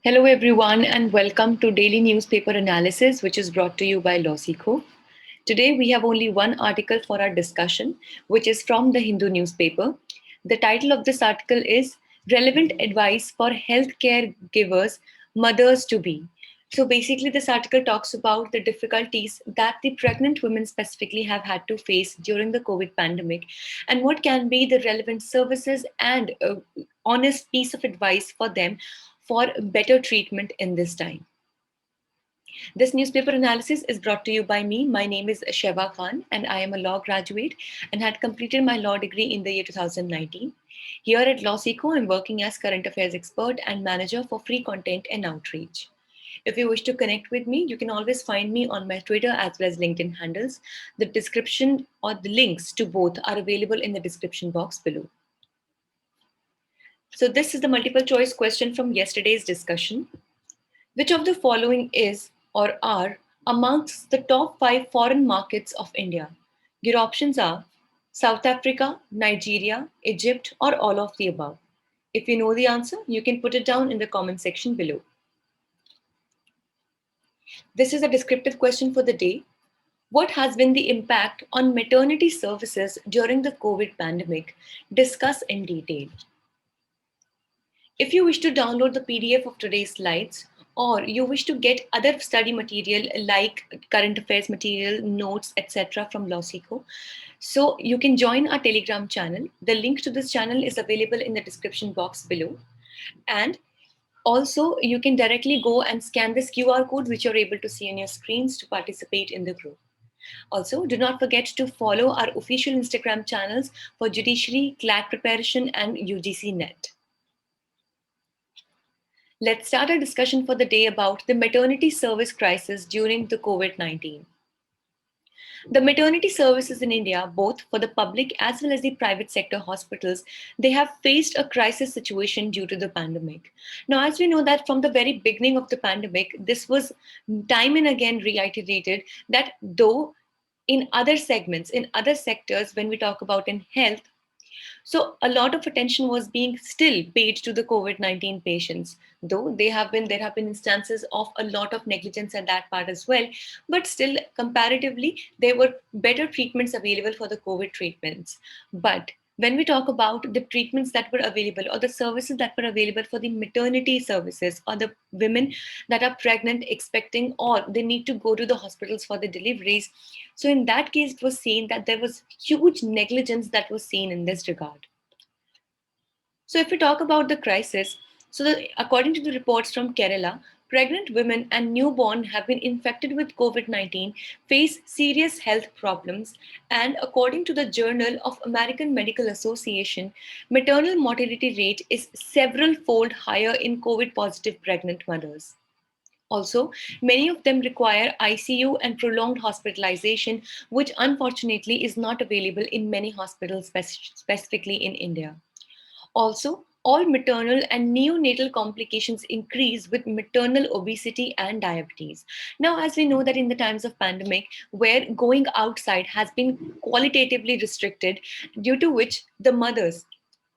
Hello, everyone, and welcome to Daily Newspaper Analysis, which is brought to you by Losico. Today, we have only one article for our discussion, which is from the Hindu newspaper. The title of this article is Relevant Advice for Healthcare Givers, Mothers to Be. So, basically, this article talks about the difficulties that the pregnant women specifically have had to face during the COVID pandemic and what can be the relevant services and honest piece of advice for them for better treatment in this time. This newspaper analysis is brought to you by me. My name is Sheva Khan, and I am a law graduate and had completed my law degree in the year 2019. Here at LawSeco, I'm working as current affairs expert and manager for free content and outreach. If you wish to connect with me, you can always find me on my Twitter as well as LinkedIn handles. The description or the links to both are available in the description box below. So, this is the multiple choice question from yesterday's discussion. Which of the following is or are amongst the top 5 foreign markets of India? Your options are South Africa, Nigeria, Egypt, or all of the above. If you know the answer, you can put it down in the comment section below. This is a descriptive question for the day. What has been the impact on maternity services during the COVID pandemic? Discuss in detail. If you wish to download the PDF of today's slides, or you wish to get other study material like current affairs material, notes, etc. from Lawseco, so you can join our Telegram channel. The link to this channel is available in the description box below. And also, you can directly go and scan this QR code, which you're able to see on your screens to participate in the group. Also, do not forget to follow our official Instagram channels for judiciary, CLAT preparation, and UGC Net. Let's start our discussion for the day about the maternity service crisis during the COVID-19. The maternity services in India, both for the public as well as the private sector hospitals, they have faced a crisis situation due to the pandemic. Now, as we know that from the very beginning of the pandemic, this was time and again reiterated that though in other segments, in other sectors, when we talk about in health, so a lot of attention was being still paid to the COVID-19 patients, though there have been instances of a lot of negligence at that part as well. But still, comparatively, there were better treatments available for the COVID treatments. But when we talk about the treatments that were available or the services that were available for the maternity services or the women that are pregnant, expecting, or they need to go to the hospitals for the deliveries, so in that case, it was seen that there was huge negligence that was seen in this regard. So if we talk about the crisis, according to the reports from Kerala, pregnant women and newborn have been infected with COVID-19 face serious health problems, and according to the Journal of American Medical Association, maternal mortality rate is several fold higher in COVID positive pregnant mothers. Also, many of them require ICU and prolonged hospitalization, which unfortunately is not available in many hospitals, specifically in India. Also, all maternal and neonatal complications increase with maternal obesity and diabetes. Now, as we know that in the times of pandemic, where going outside has been qualitatively restricted, due to which the mothers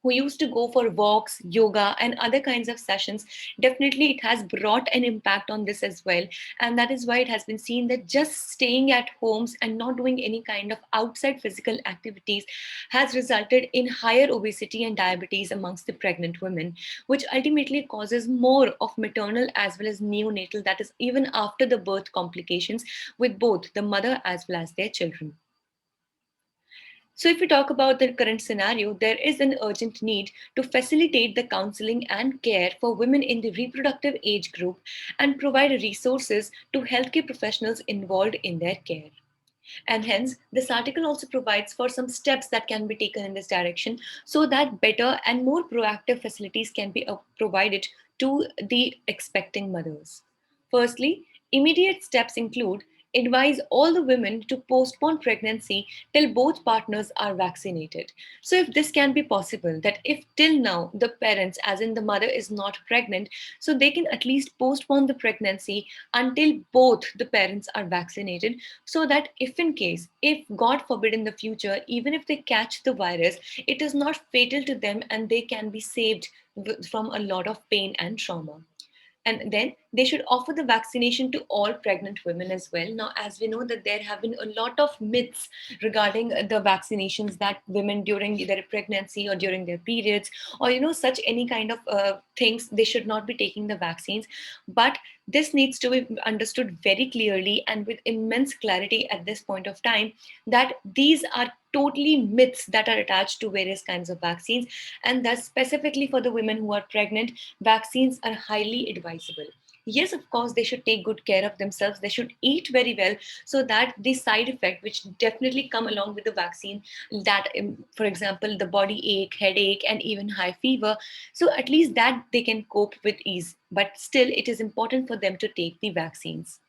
who used to go for walks, yoga, and other kinds of sessions, definitely it has brought an impact on this as well. And that is why it has been seen that just staying at homes and not doing any kind of outside physical activities has resulted in higher obesity and diabetes amongst the pregnant women, which ultimately causes more of maternal as well as neonatal, that is, even after the birth complications with both the mother as well as their children. So, if we talk about the current scenario, there is an urgent need to facilitate the counseling and care for women in the reproductive age group and provide resources to healthcare professionals involved in their care. And hence, this article also provides for some steps that can be taken in this direction so that better and more proactive facilities can be provided to the expecting mothers. Firstly, immediate steps include advise all the women to postpone pregnancy till both partners are vaccinated. So if this can be possible, that if till now the parents, as in the mother, is not pregnant, so they can at least postpone the pregnancy until both the parents are vaccinated, so that if in case, if God forbid in the future, even if they catch the virus, it is not fatal to them and they can be saved from a lot of pain and trauma. And then they should offer the vaccination to all pregnant women as well. Now, as we know that there have been a lot of myths regarding the vaccinations, that women during their pregnancy or during their periods, or such any kind of things, they should not be taking the vaccines. But this needs to be understood very clearly and with immense clarity at this point of time, that these are totally myths that are attached to various kinds of vaccines, and thus specifically for the women who are pregnant, vaccines are highly advisable. Yes, of course, they should take good care of themselves. They should eat very well, so that the side effect which definitely come along with the vaccine, that for example, the body ache, headache, and even high fever, so at least that they can cope with ease. But still, it is important for them to take the vaccines.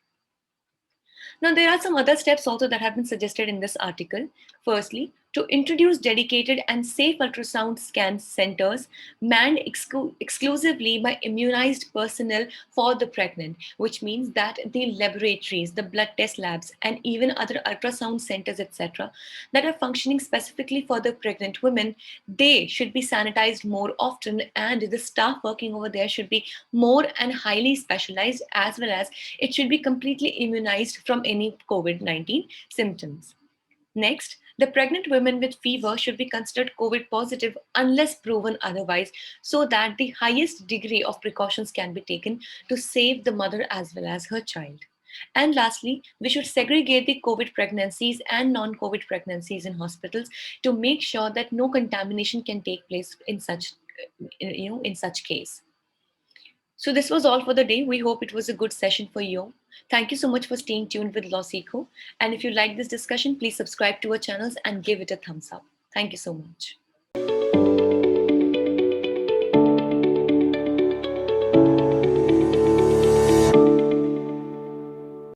Now, there are some other steps also that have been suggested in this article. Firstly, to introduce dedicated and safe ultrasound scan centers manned exclusively by immunized personnel for the pregnant, which means that the laboratories, the blood test labs, and even other ultrasound centers, etc., that are functioning specifically for the pregnant women, they should be sanitized more often, and the staff working over there should be more and highly specialized, as well as it should be completely immunized from any COVID-19 symptoms. Next, the pregnant women with fever should be considered COVID positive unless proven otherwise, so that the highest degree of precautions can be taken to save the mother as well as her child. And lastly, we should segregate the COVID pregnancies and non COVID pregnancies in hospitals to make sure that no contamination can take place in such case. So this was all for the day. We hope it was a good session for you. Thank you so much for staying tuned with Lawseco. And if you like this discussion, please subscribe to our channels and give it a thumbs up. Thank you so much.